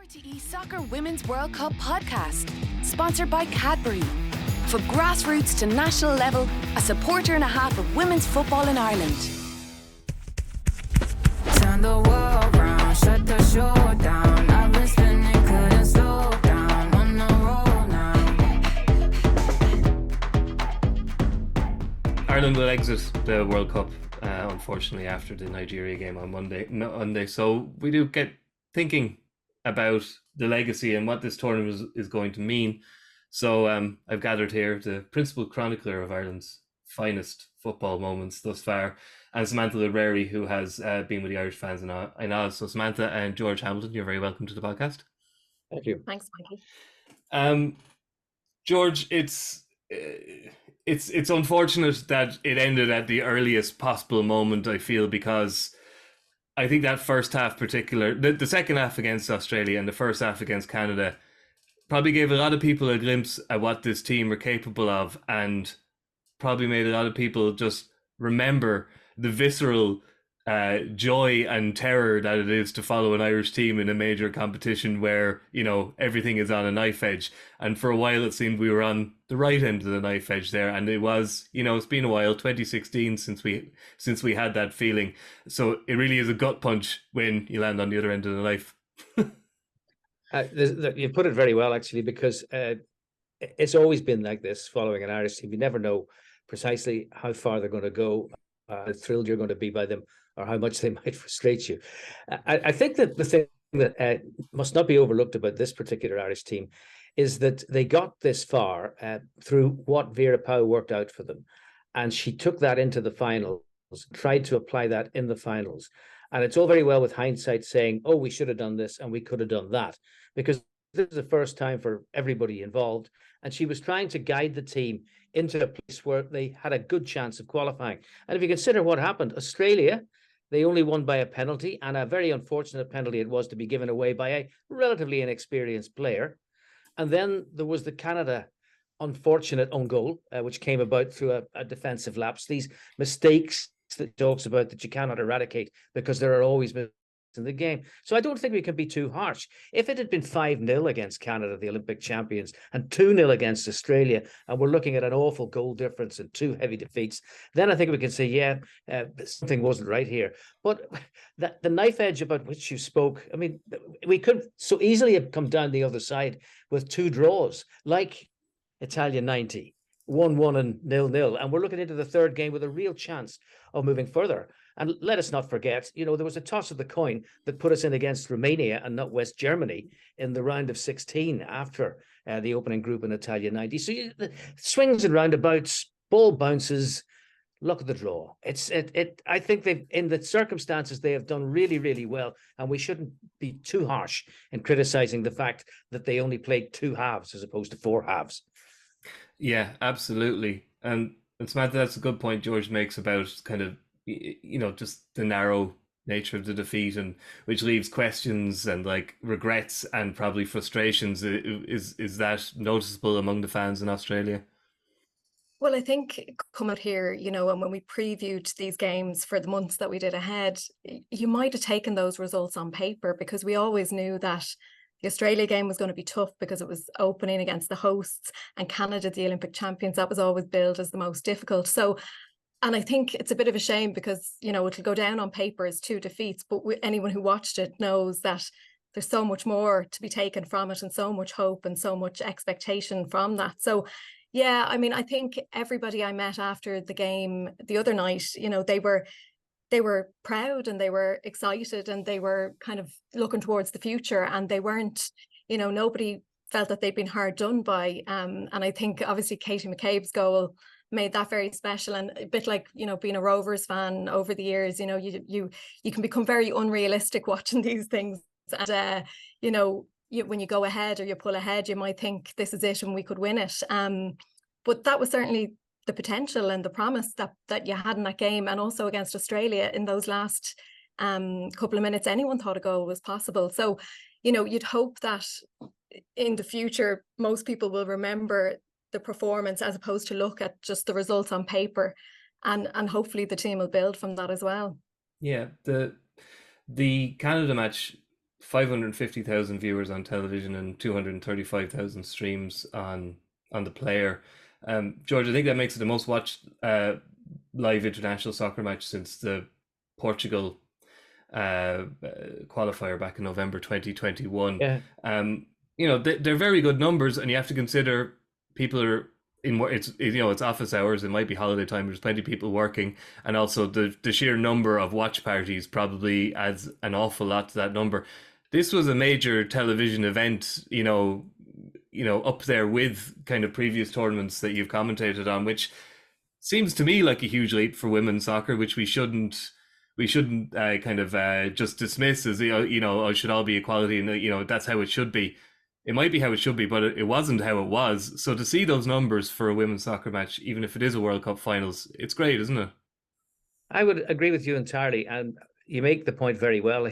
RTÉ Soccer Women's World Cup podcast, sponsored by Cadbury. For grassroots to national level, a supporter and a half of women's football in Ireland. Turn the world round, shut the show down. I've been spinning, couldn't slow down. On the roll now. Ireland will exit the World Cup, unfortunately, after the Nigeria game on Monday. So we do get thinking about the legacy and what this tournament is going to mean. So I've gathered here the principal chronicler of Ireland's finest football moments thus far, and Samantha Libreri, who has been with the Irish fans in Oz. So Samantha and George Hamilton, you're very welcome to the podcast. Thank you. Thanks, Mikey. George, it's unfortunate that it ended at the earliest possible moment, I feel, because I think that first half the second half against Australia and the first half against Canada probably gave a lot of people a glimpse at what this team are capable of, and probably made a lot of people just remember the visceral joy and terror that it is to follow an Irish team in a major competition where, you know, everything is on a knife edge. And for a while it seemed we were on the right end of the knife edge there, and it was, you know, it's been a while, 2016 since we had that feeling. So it really is a gut punch when you land on the other end of the knife. You put it very well, actually, because it's always been like this following an Irish team. You never know precisely how far they're going to go, how thrilled you're going to be by them, or how much they might frustrate you. I think that the thing that must not be overlooked about this particular Irish team is that they got this far through what Vera Pauw worked out for them. And she took that into the finals, tried to apply that in the finals. And it's all very well with hindsight saying, oh, we should have done this and we could have done that, because this is the first time for everybody involved. And she was trying to guide the team into a place where they had a good chance of qualifying. And if you consider what happened, Australia, they only won by a penalty, and a very unfortunate penalty it was to be given away by a relatively inexperienced player. And then there was the Canada unfortunate own goal, which came about through a defensive lapse. These mistakes that talks about that you cannot eradicate because there are always mistakes in the game. So I don't think we can be too harsh. If it had been 5-0 against Canada, the Olympic champions, and 2-0 against Australia, and we're looking at an awful goal difference and two heavy defeats, then I think we can say, yeah, something wasn't right here. But the knife edge about which you spoke, I mean, we could so easily have come down the other side with two draws, like Italia 90, 1-1 and 0-0. And we're looking into the third game with a real chance of moving further. And let us not forget, you know, there was a toss of the coin that put us in against Romania and not West Germany in the round of 16 after the opening group in Italia 90. So the swings and roundabouts, ball bounces, look at the draw. I think they've, in the circumstances, they have done really, really well. And we shouldn't be too harsh in criticizing the fact that they only played two halves as opposed to four halves. Yeah, absolutely. And Samantha, that's a good point George makes about kind of, you know, just the narrow nature of the defeat, and which leaves questions and like regrets and probably frustrations. Is that noticeable among the fans in Australia? Well, I think come out here, you know, and when we previewed these games for the months that we did ahead, you might have taken those results on paper, because we always knew that the Australia game was going to be tough because it was opening against the hosts, and Canada, the Olympic champions, that was always billed as the most difficult. So, and I think it's a bit of a shame because, you know, it'll go down on paper as two defeats, but anyone who watched it knows that there's so much more to be taken from it, and so much hope and so much expectation from that. So, yeah, I mean, I think everybody I met after the game the other night, you know, they were proud and they were excited and they were kind of looking towards the future, and they weren't, you know, nobody felt that they'd been hard done by. And I think obviously Katie McCabe's goal made that very special, and a bit like, you know, being a Rovers fan over the years, you know, you can become very unrealistic watching these things, and you know, when you go ahead or you pull ahead, you might think this is it and we could win it. But that was certainly the potential and the promise that you had in that game, and also against Australia in those last couple of minutes, anyone thought a goal was possible. So, you know, you'd hope that in the future most people will remember the performance as opposed to look at just the results on paper, and hopefully the team will build from that as well. Yeah, the Canada match 550,000 viewers on television and 235,000 streams on the player. George, I think that makes it the most watched live international soccer match since the Portugal qualifier back in November 2021. Yeah. They're very good numbers, and you have to consider people are in it's office hours, it might be holiday time, there's plenty of people working, and also the sheer number of watch parties probably adds an awful lot to that number. This was a major television event, up there with kind of previous tournaments that you've commentated on, which seems to me like a huge leap for women's soccer, which we shouldn't just dismiss as it should all be equality, and that's how it should be. It might be how it should be, but it wasn't how it was. So to see those numbers for a women's soccer match, even if it is a World Cup finals, it's great, isn't it? I would agree with you entirely, and you make the point very well,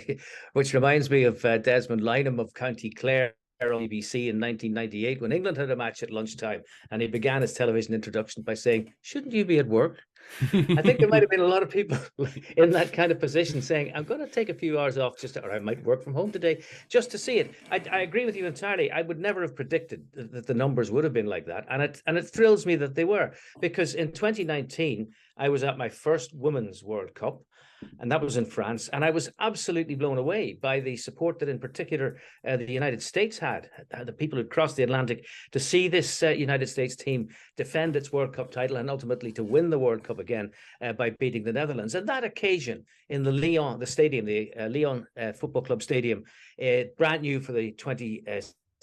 which reminds me of Desmond Lynham of County Clare on BBC in 1998 when England had a match at lunchtime, and he began his television introduction by saying, "Shouldn't you be at work?" I think there might have been a lot of people in that kind of position saying, "I'm going to take a few hours off or I might work from home today just to see it." I agree with you entirely. I would never have predicted that the numbers would have been like that, and it thrills me that they were, because in 2019 I was at my first Women's World Cup, and that was in France, and I was absolutely blown away by the support that in particular the United States had, the people who crossed the Atlantic to see this United States team defend its World Cup title and ultimately to win the World Cup again by beating the Netherlands. And that occasion in the Lyon Football Club Stadium, brand new for the 20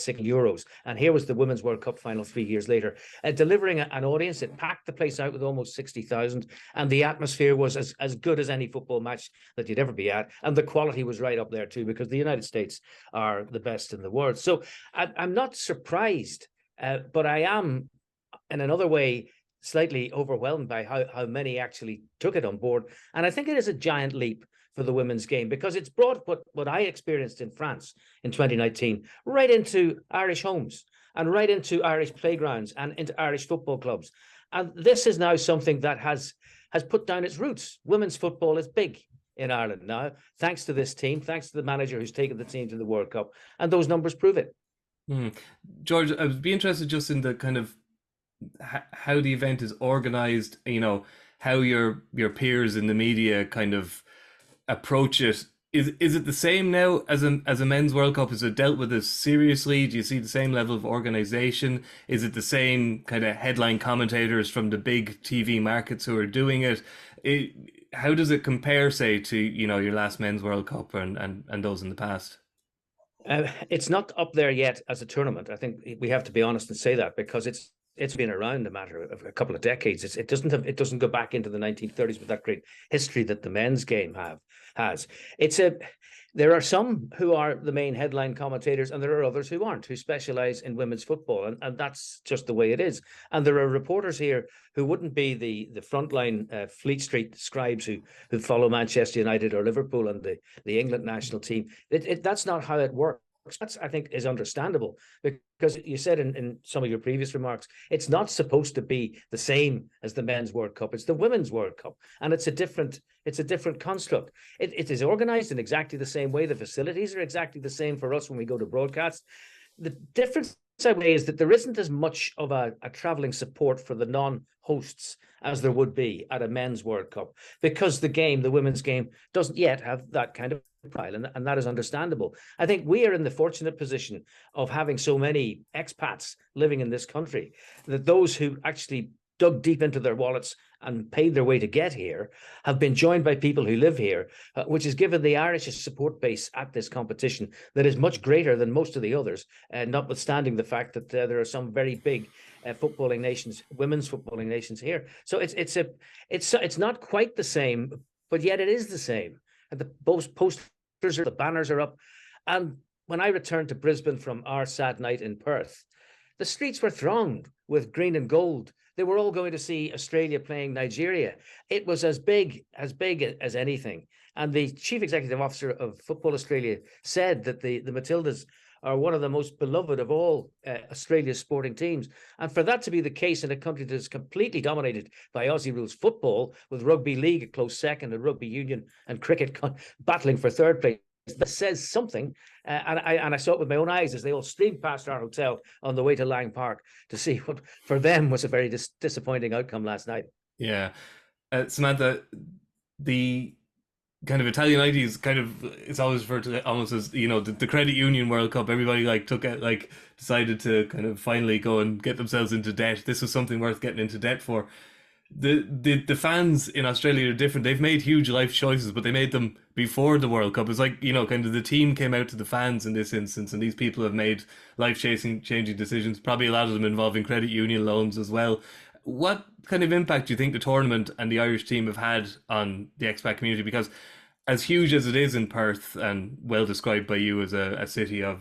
Euros, and here was the Women's World Cup final 3 years later, delivering an audience. It packed the place out with almost 60,000, and the atmosphere was as good as any football match that you'd ever be at, and the quality was right up there too, because the United States are the best in the world. So I'm not surprised, but I am in another way slightly overwhelmed by how many actually took it on board, and I think it is a giant leap for the women's game, because it's brought what I experienced in France in 2019 right into Irish homes and right into Irish playgrounds and into Irish football clubs. And this is now something that has put down its roots. Women's football is big in Ireland now, thanks to this team, thanks to the manager who's taken the team to the World Cup, and those numbers prove it. George, I would be interested just in the kind of how the event is organized, how your peers in the media kind of approach it. Is it the same now as a men's World Cup? Is it dealt with as seriously? Do you see the same level of organization? Is it the same kind of headline commentators from the big TV markets who are doing it? How does it compare, say, to your last men's World Cup and those in the past? It's not up there yet as a tournament. I think we have to be honest and say that, because it's been around a matter of a couple of decades. It doesn't go back into the 1930s with that great history that the men's game has. There are some who are the main headline commentators, and there are others who aren't, who specialize in women's football, and that's just the way it is. And there are reporters here who wouldn't be the frontline Fleet Street scribes who follow Manchester United or Liverpool and the England national team. That's not how it works. That's, I think, is understandable, because you said in some of your previous remarks, it's not supposed to be the same as the men's World Cup. It's the women's World Cup, and it's a different construct. It is organized in exactly the same way. The facilities are exactly the same for us when we go to broadcast. The difference, I would say, is that there isn't as much of a traveling support for the non-hosts as there would be at a men's World Cup, because the women's game, doesn't yet have that kind of profile, and that is understandable. I think we are in the fortunate position of having so many expats living in this country, that those who actually dug deep into their wallets and paid their way to get here have been joined by people who live here, which has given the Irish a support base at this competition that is much greater than most of the others, notwithstanding the fact that there are some very big footballing nations, women's footballing nations here. So it's not quite the same, but yet it is the same. And the posters, the banners are up. And when I returned to Brisbane from our sad night in Perth, the streets were thronged with green and gold. They were all going to see Australia playing Nigeria. It was as big as anything. And the chief executive officer of Football Australia said that the Matildas are one of the most beloved of all Australia's sporting teams. And for that to be the case in a country that is completely dominated by Aussie rules football, with rugby league a close second and rugby union and cricket battling for third place, that says something. And I saw it with my own eyes as they all streamed past our hotel on the way to Lang Park to see what for them was a very disappointing outcome last night. Yeah. Samantha, the kind of Italian '90s kind of it's always referred to almost as the credit union World Cup. Everybody decided to kind of finally go and get themselves into debt. This was something worth getting into debt for. The fans in Australia are different. They've made huge life choices, but they made them before the World Cup. It's like kind of the team came out to the fans in this instance, and these people have made changing decisions. Probably a lot of them involving credit union loans as well. What kind of impact do you think the tournament and the Irish team have had on the expat community? Because as huge as it is in Perth, and well described by you as a city of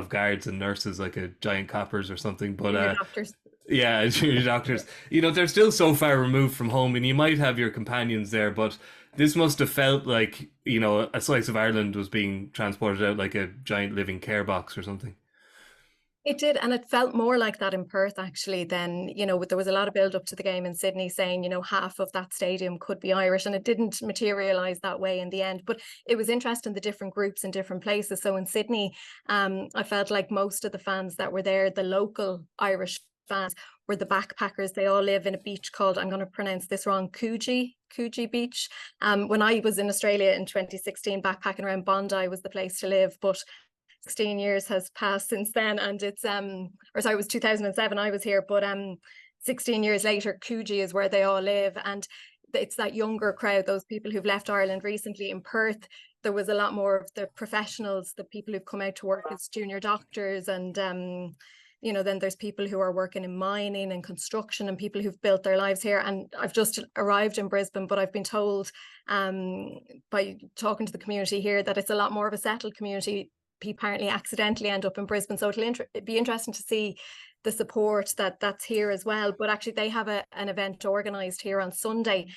guards and nurses, like a giant coppers or something, but doctors. Yeah, junior doctors. They're still so far removed from home, and you might have your companions there, but this must have felt like a slice of Ireland was being transported out like a giant living care box or something. It did, and it felt more like that in Perth actually. Then there was a lot of build up to the game in Sydney, saying half of that stadium could be Irish, and it didn't materialize that way in the end. But it was interesting, the different groups in different places. So in Sydney, I felt like most of the fans that were there, the local Irish fans, were the backpackers. They all live in a beach called, I'm going to pronounce this wrong, Coogee Beach. When I was in Australia in 2016, backpacking around Bondi was the place to live, but 16 years has passed since then, and it's it was 2007 I was here, but 16 years later, Coogee is where they all live, and it's that younger crowd, those people who've left Ireland recently. In Perth, there was a lot more of the professionals, the people who've come out to work as junior doctors, and then there's people who are working in mining and construction, and people who've built their lives here. And I've just arrived in Brisbane, but I've been told by talking to the community here that it's a lot more of a settled community. People apparently accidentally end up in Brisbane, so it'll be interesting to see the support that's here as well. But actually they have an event organised here on Sunday,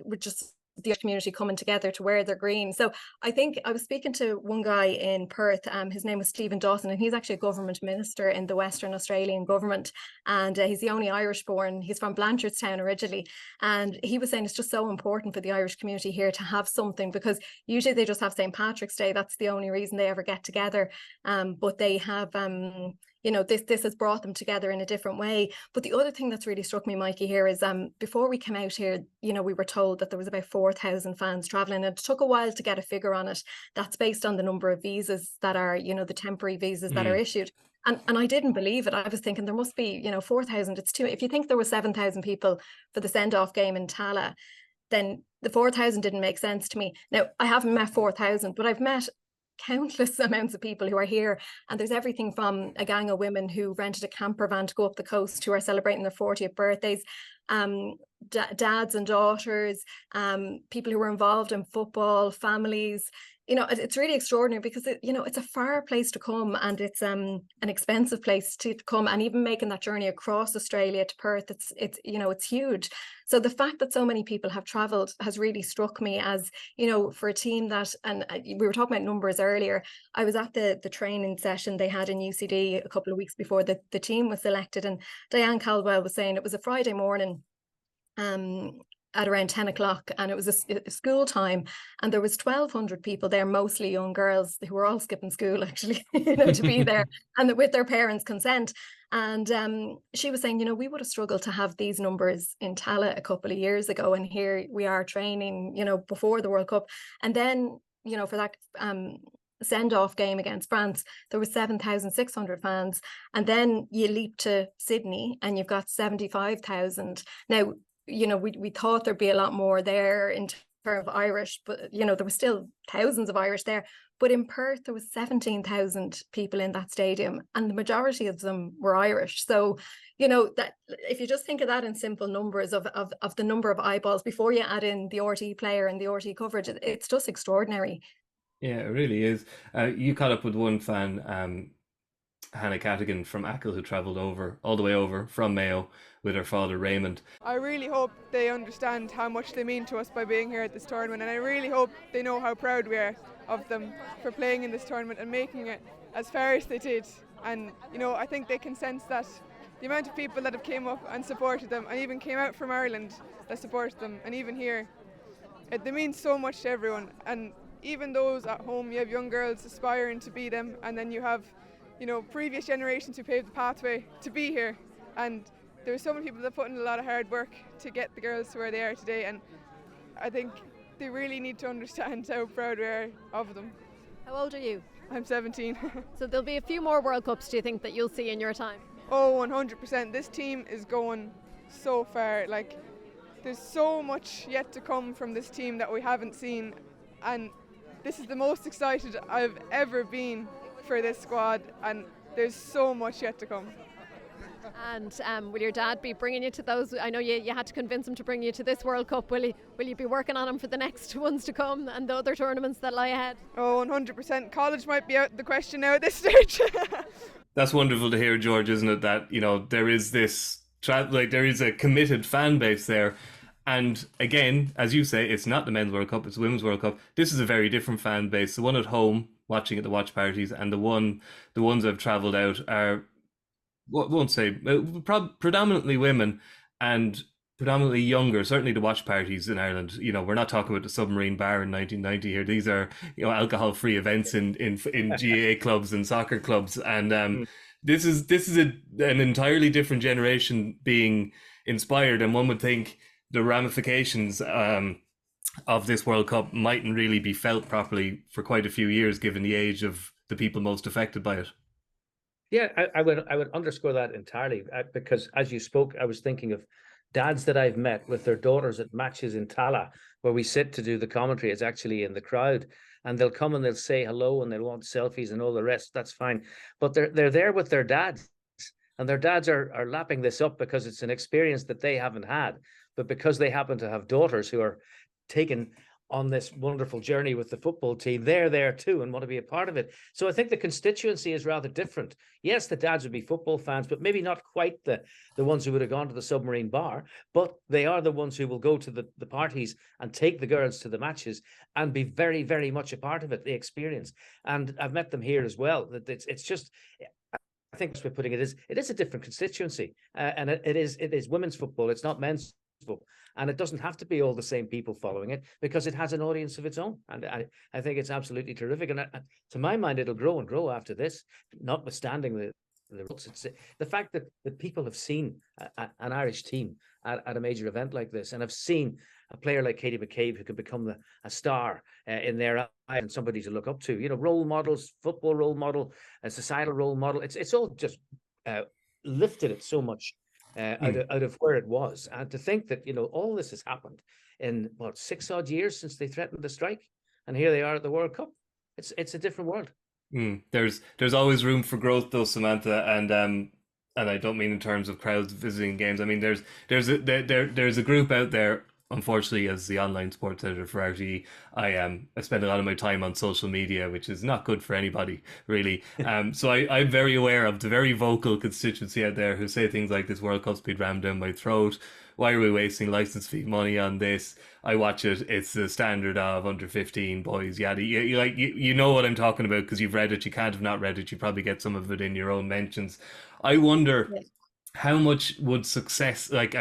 with just the community coming together to wear their green. So I think I was speaking to one guy in Perth, his name was Stephen Dawson, and he's actually a government minister in the Western Australian government, and he's the only Irish born. He's from Blanchardstown originally, and he was saying it's just so important for the Irish community here to have something, because usually they just have St. Patrick's Day. That's the only reason they ever get together, but they have this has brought them together in a different way. But the other thing that's really struck me, Mikey, here is before we came out here, we were told that there was about 4,000 fans traveling. It took a while to get a figure on it. That's based on the number of visas that are, the temporary visas that are issued. And I didn't believe it. I was thinking there must be, 4,000. It's too. If you think there were 7,000 people for the send-off game in Tala, then the 4,000 didn't make sense to me. Now, I haven't met 4,000, but I've met countless amounts of people who are here, and there's everything from a gang of women who rented a camper van to go up the coast, who are celebrating their 40th birthdays, dads and daughters, people who were involved in football, families. It's really extraordinary, because it's a far place to come, and it's an expensive place to come, and even making that journey across Australia to Perth, it's huge. So the fact that so many people have travelled has really struck me as, for a team that, and we were talking about numbers earlier. I was at the training session they had in UCD a couple of weeks before the team was selected, and Diane Caldwell was saying it was a Friday morning, at around 10 o'clock, and it was a school time, and there was 1,200 people there, mostly young girls who were all skipping school actually, to be there, and with their parents' consent. And she was saying, we would have struggled to have these numbers in Tala a couple of years ago, and here we are training, before the World Cup. And then, for that send-off game against France, there was 7,600 fans, and then you leap to Sydney and you've got 75,000. Now, we thought there'd be a lot more there in terms of Irish, but there were still thousands of Irish there. But in Perth, there was 17,000 people in that stadium, and the majority of them were Irish. So, that if you just think of that in simple numbers of the number of eyeballs before you add in the RTÉ player and the RTÉ coverage, it's just extraordinary. Yeah, it really is. You caught up with one fan, Hannah Catigan from Achill, who travelled all the way over from Mayo with her father Raymond. I really hope they understand how much they mean to us by being here at this tournament, and I really hope they know how proud we are of them for playing in this tournament and making it as far as they did. And I think they can sense that the amount of people that have came up and supported them, and even came out from Ireland that supported them, and even here, they mean so much to everyone. And even those at home, you have young girls aspiring to be them, and then you have, you know, previous generations who paved the pathway to be here. And there's so many people that put in a lot of hard work to get the girls to where they are today, and I think they really need to understand how proud we are of them. How old are you? I'm 17. So there'll be a few more World Cups, do you think, that you'll see in your time? Oh, 100%. This team is going so far. Like, there's so much yet to come from this team that we haven't seen, and this is the most excited I've ever been for this squad, and there's so much yet to come. And will your dad be bringing you to those? I know you had to convince him to bring you to this World Cup. Will you be working on him for the next ones to come and the other tournaments that lie ahead? Oh, 100%. College might be out of the question now at this stage. That's wonderful to hear, George, isn't it? That, you know, there is this there is a committed fan base there. And again, as you say, it's not the Men's World Cup, it's the Women's World Cup. This is a very different fan base. The one at home, watching at the watch parties, and the ones that have travelled out are, won't say, predominantly women and predominantly younger, certainly the watch parties in Ireland. You know, we're not talking about the Submarine Bar in 1990 here. These are, you know, alcohol-free events in GAA clubs and soccer clubs. And this is an entirely different generation being inspired, and one would think the ramifications of this World Cup mightn't really be felt properly for quite a few years, given the age of the people most affected by it. Yeah, I would underscore that entirely, because as you spoke, I was thinking of dads that I've met with their daughters at matches in Tala, where we sit to do the commentary. It's actually in the crowd, and they'll come and they'll say hello and they'll want selfies and all the rest. That's fine, but they're there with their dads, and their dads are lapping this up because it's an experience that they haven't had, but because they happen to have daughters who are taken on this wonderful journey with the football team, they're there too and want to be a part of it. So I think the constituency is rather different. Yes, the dads would be football fans, but maybe not quite the ones who would have gone to the Submarine Bar, but they are the ones who will go to the parties and take the girls to the matches and be very, very much a part of it, the experience. And I've met them here as well. That it's just, I think as we're putting it is a different constituency, and it is women's football. It's not men's football. And it doesn't have to be all the same people following it, because it has an audience of its own. And I think it's absolutely terrific. And to my mind, it'll grow and grow after this, notwithstanding the results. It's the fact that people have seen an Irish team at a major event like this, and have seen a player like Katie McCabe who could become a star in their eye and somebody to look up to. You know, role models, football role model, a societal role model. It's all just lifted it so much. Out of where it was, and to think that, you know, all this has happened in 6 odd years since they threatened the strike, and here they are at the World Cup. It's a different world. There's always room for growth, though, Samantha, and I don't mean in terms of crowds visiting games. I mean there's a group out there. Unfortunately, as the online sports editor for RTÉ, I spend a lot of my time on social media, which is not good for anybody, really. So I'm very aware of the very vocal constituency out there who say things like, this World Cup's been rammed down my throat. Why are we wasting license fee money on this? I watch it. It's the standard of under 15 boys. Yada. You know what I'm talking about because you've read it. You can't have not read it. You probably get some of it in your own mentions. I wonder. Yeah. How much would success, like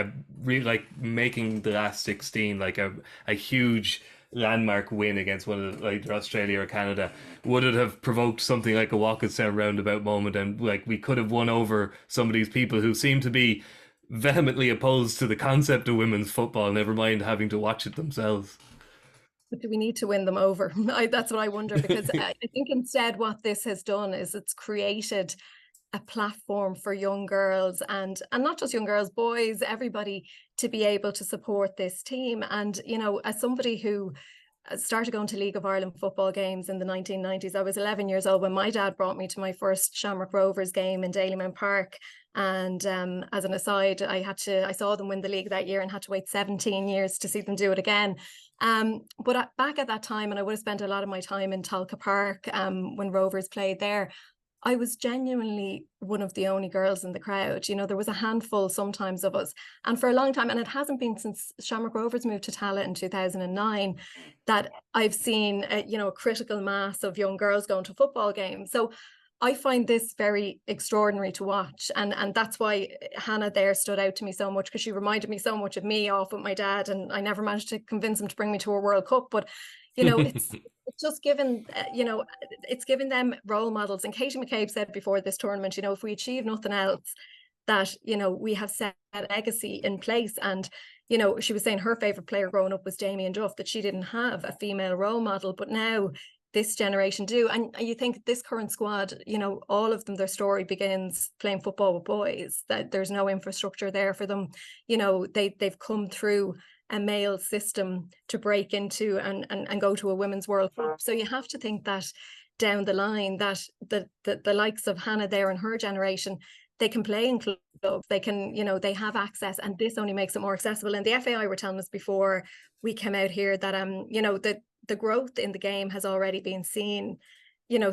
making the last 16, like a huge landmark win against one of either Australia or Canada, would it have provoked something like a Walkinstown roundabout moment, and like we could have won over some of these people who seem to be vehemently opposed to the concept of women's football, never mind having to watch it themselves? But do we need to win them over? That's what I wonder, because I think instead what this has done is it's created a platform for young girls, and not just young girls, boys, everybody, to be able to support this team. And, you know, as somebody who started going to League of Ireland football games in the 1990s, I was 11 years old when my dad brought me to my first Shamrock Rovers game in Dalymount Park. And as an aside, I saw them win the league that year and had to wait 17 years to see them do it again. But back at that time, and I would have spent a lot of my time in Talca Park when Rovers played there, I was genuinely one of the only girls in the crowd. You know, there was a handful sometimes of us. And for a long time, and it hasn't been since Shamrock Rovers moved to Tala in 2009, that I've seen, a critical mass of young girls going to football games. So I find this very extraordinary to watch, and that's why Hannah there stood out to me so much, because she reminded me so much of me off with my dad, and I never managed to convince him to bring me to a World Cup. But it's just given it's given them role models. And Katie McCabe said before this tournament, if we achieve nothing else, that we have set a legacy in place. And she was saying her favorite player growing up was Damien Duff, that she didn't have a female role model, but now this generation do. And you think this current squad, all of them, their story begins playing football with boys, that there's no infrastructure there for them. They've come through a male system to break into and go to a Women's World Cup. So you have to think that down the line, that the likes of Hannah there and her generation, they can play in clubs, they can, they have access, and this only makes it more accessible. And the FAI were telling us before we came out here that, the growth in the game has already been seen,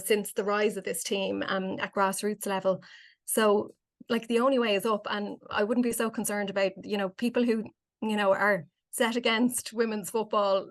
since the rise of this team at grassroots level. So the only way is up, and I wouldn't be so concerned about, people who, are set against women's football.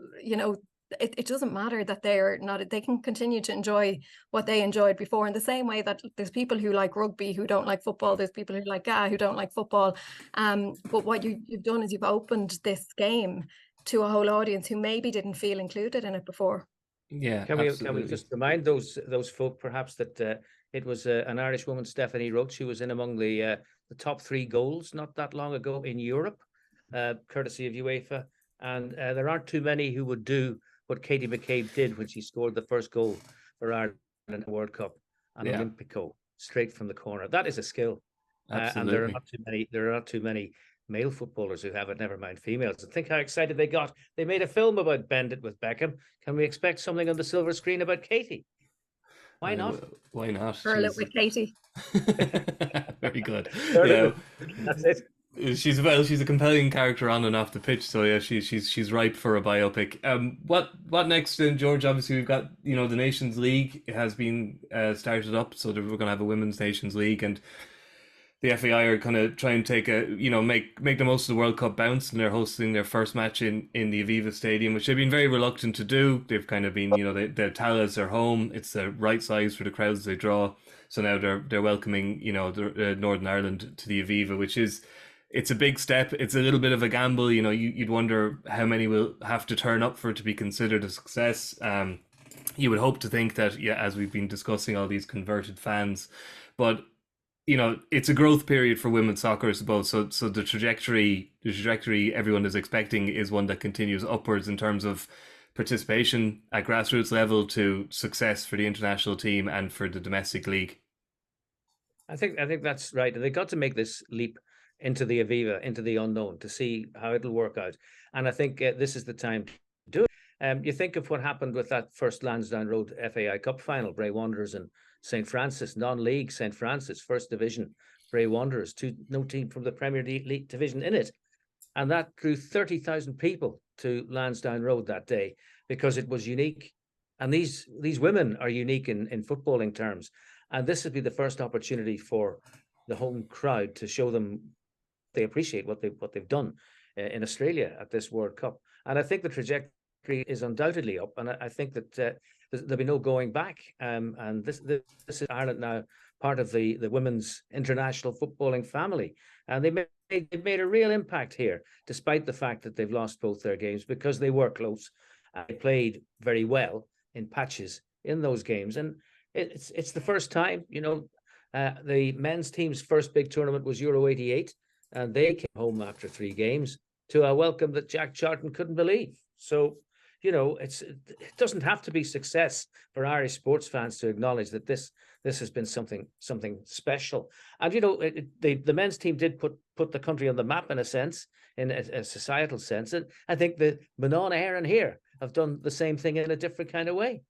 It doesn't matter that they're not, they can continue to enjoy what they enjoyed before, in the same way that there's people who like rugby who don't like football, there's people who like GAA who don't like football. But what you've done is you've opened this game to a whole audience who maybe didn't feel included in it before. Yeah, can we just remind those folk perhaps that it was an Irish woman, Stephanie Roach, who was in among the top 3 goals not that long ago in Europe, courtesy of UEFA, and there aren't too many who would do what Katie McCabe did when she scored the first goal for Ireland in the World Cup, an Olympico, straight from the corner. That is a skill, and there are not too many male footballers who have it, never mind females. And think how excited they got. They made a film about Bend It with Beckham. Can we expect something on the silver screen about Katie? Why not? Why not? Hurl it with Katie. Very good. That's it. She's a compelling character on and off the pitch, so yeah, she's ripe for a biopic. What next then, George? Obviously we've got the Nations League has been started up, so we're going to have a Women's Nations League, and the FAI are kind of trying to take make the most of the World Cup bounce, and they're hosting their first match in the Aviva Stadium, which they've been very reluctant to do. They've kind of been, the Tallagh's their home. It's the right size for the crowds they draw. So now they're welcoming, Northern Ireland to the Aviva, which it's a big step. It's a little bit of a gamble. You'd wonder how many will have to turn up for it to be considered a success. You would hope to think that, as we've been discussing, all these converted fans, but it's a growth period for women's soccer, I suppose. So the trajectory everyone is expecting is one that continues upwards in terms of participation at grassroots level to success for the international team and for the domestic league. I think that's right. And they got to make this leap into the Aviva, into the unknown, to see how it'll work out. And I think this is the time to do it. You think of what happened with that first Lansdowne Road FAI Cup final, Bray Wanderers and St. Francis, non-league St. Francis, first division, Bray Wanderers, no team from the Premier League division in it. And that drew 30,000 people to Lansdowne Road that day because it was unique. And these women are unique in footballing terms. And this would be the first opportunity for the home crowd to show them they appreciate what they've done in Australia at this World Cup. And I think the trajectory is undoubtedly up. And I think that there'll be no going back. And this is Ireland now, part of the women's international footballing family. And they've made a real impact here, despite the fact that they've lost both their games, because they were close. They played very well in patches in those games. And it's the first time, the men's team's first big tournament was Euro 88, and they came home after 3 games to a welcome that Jack Charlton couldn't believe. So, it doesn't have to be success for Irish sports fans to acknowledge that this has been something special. And the men's team did put the country on the map in a sense, in a societal sense. And I think the Manana Éireann here have done the same thing in a different kind of way.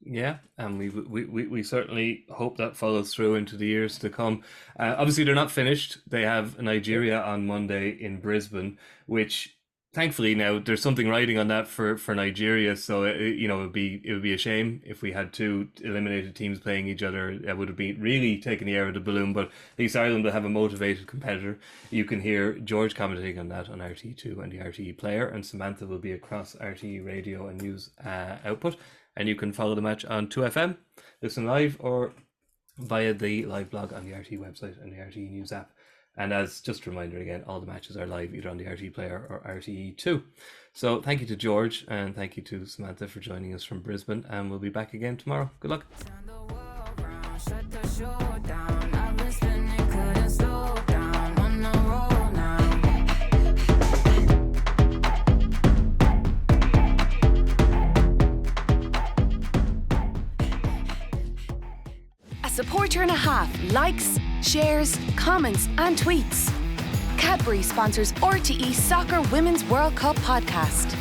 Yeah, and we certainly hope that follows through into the years to come. Obviously, they're not finished. They have Nigeria on Monday in Brisbane, which thankfully now there's something riding on that for Nigeria. So it would be a shame if we had 2 eliminated teams playing each other. It would have been really taking the air of the balloon. But at least Ireland will have a motivated competitor. You can hear George commenting on that on RTÉ2 and the RTÉ player, and Samantha will be across RTÉ radio and news output. And you can follow the match on 2FM, listen live, or via the live blog on the RTÉ website and the RTÉ News app. And as just a reminder again, all the matches are live either on the RTÉ Player or RTE2. So thank you to George and thank you to Samantha for joining us from Brisbane, and we'll be back again tomorrow. Good luck. A supporter and a half likes, shares, comments and tweets. Cadbury sponsors RTE Soccer Women's World Cup podcast.